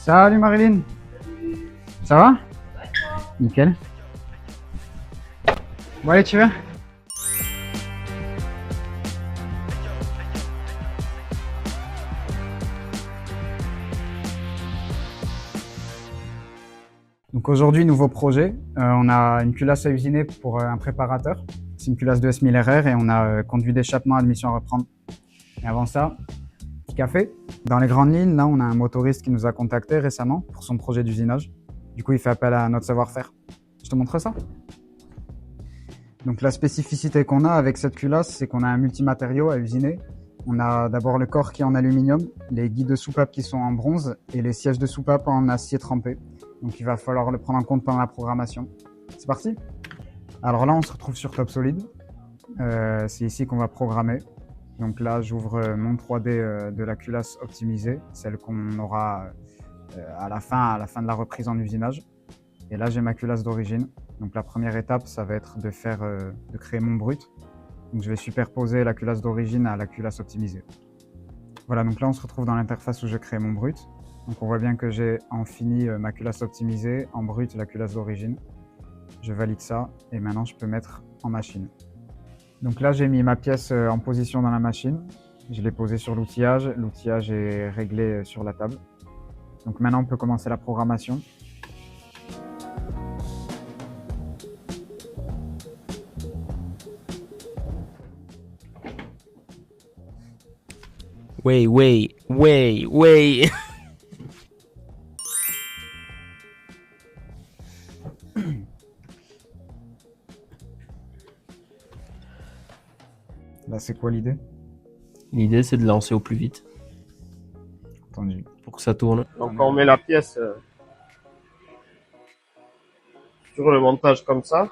Salut Marilyn, ça va? Nickel. Bon allez, tu viens? Donc aujourd'hui, nouveau projet. On a une culasse à usiner pour un préparateur. C'est une culasse de S1000RR et on a conduit d'échappement, admission à reprendre. Et avant ça, petit café. Dans les grandes lignes, là, on a un motoriste qui nous a contacté récemment pour son projet d'usinage. Du coup, il fait appel à notre savoir-faire. Je te montre ça. Donc la spécificité qu'on a avec cette culasse, c'est qu'on a un multimatériau à usiner. On a d'abord le corps qui est en aluminium, les guides de soupape qui sont en bronze et les sièges de soupape en acier trempé. Donc il va falloir le prendre en compte pendant la programmation. C'est parti. Alors là, on se retrouve sur Top Solid. C'est ici qu'on va programmer. Donc là, j'ouvre mon 3D de la culasse optimisée, celle qu'on aura à la fin de la reprise en usinage. Et là, j'ai ma culasse d'origine. Donc la première étape, ça va être de créer mon brut. Donc je vais superposer la culasse d'origine à la culasse optimisée. Voilà, donc là, on se retrouve dans l'interface où je crée mon brut. Donc on voit bien que j'ai en fini ma culasse optimisée, en brut la culasse d'origine. Je valide ça et maintenant je peux mettre en machine. Donc là, j'ai mis ma pièce en position dans la machine. Je l'ai posée sur l'outillage. L'outillage est réglé sur la table. Donc maintenant, on peut commencer la programmation. Way. Là, c'est quoi l'idée? L'idée, c'est de lancer au plus vite Entendu. pour que ça tourne. Donc on met la pièce sur le montage comme ça.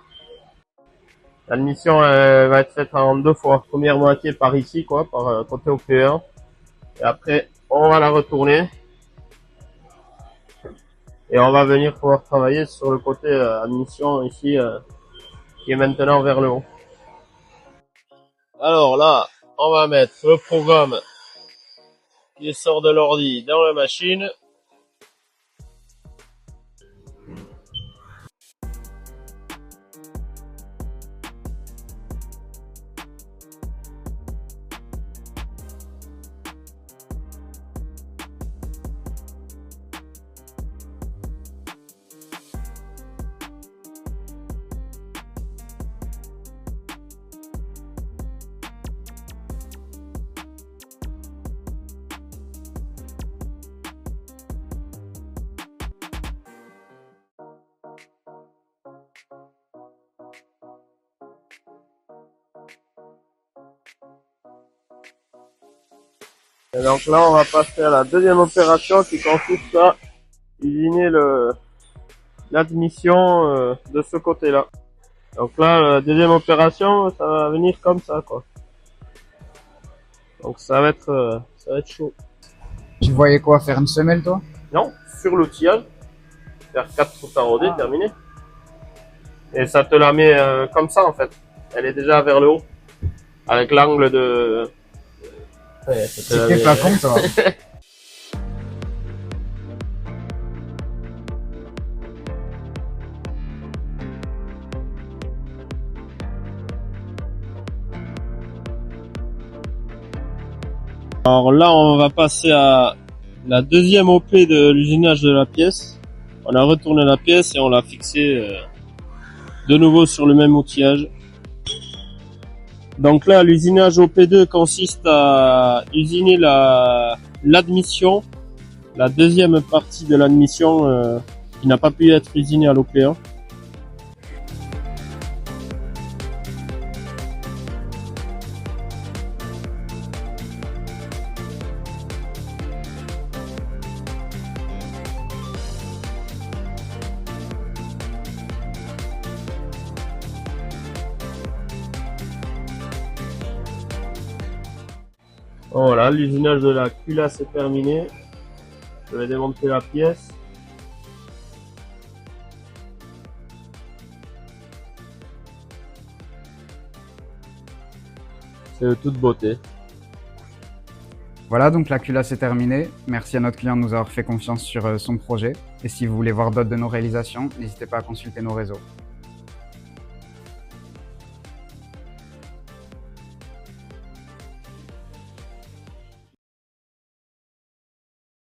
La mission va être faite en deux fois. Première moitié par ici, quoi, par côté OP1. Et après, on va la retourner. Et on va venir pouvoir travailler sur le côté admission ici, qui est maintenant vers le haut. Alors là, on va mettre le programme qui sort de l'ordi dans la machine. Et donc là, on va passer à la deuxième opération qui consiste à usiner l'admission de ce côté-là. Donc là, la deuxième opération, ça va venir comme ça, quoi. Donc ça va être chaud. Tu voyais quoi, faire une semelle, toi? Non, sur l'outillage, faire 4 trous taraudés, terminé. Et ça te la met comme ça, en fait. Elle est déjà vers le haut, avec l'angle de... Ouais, C'était pas con, toi. Alors là, on va passer à la deuxième OP de l'usinage de la pièce. On a retourné la pièce et on l'a fixée de nouveau sur le même outillage. Donc là, l'usinage OP2 consiste à usiner l'admission, la deuxième partie de l'admission qui n'a pas pu être usinée à l'OP1. Voilà, l'usinage de la culasse est terminé. Je vais démonter la pièce. C'est de toute beauté. Voilà, donc la culasse est terminée. Merci à notre client de nous avoir fait confiance sur son projet. Et si vous voulez voir d'autres de nos réalisations, n'hésitez pas à consulter nos réseaux.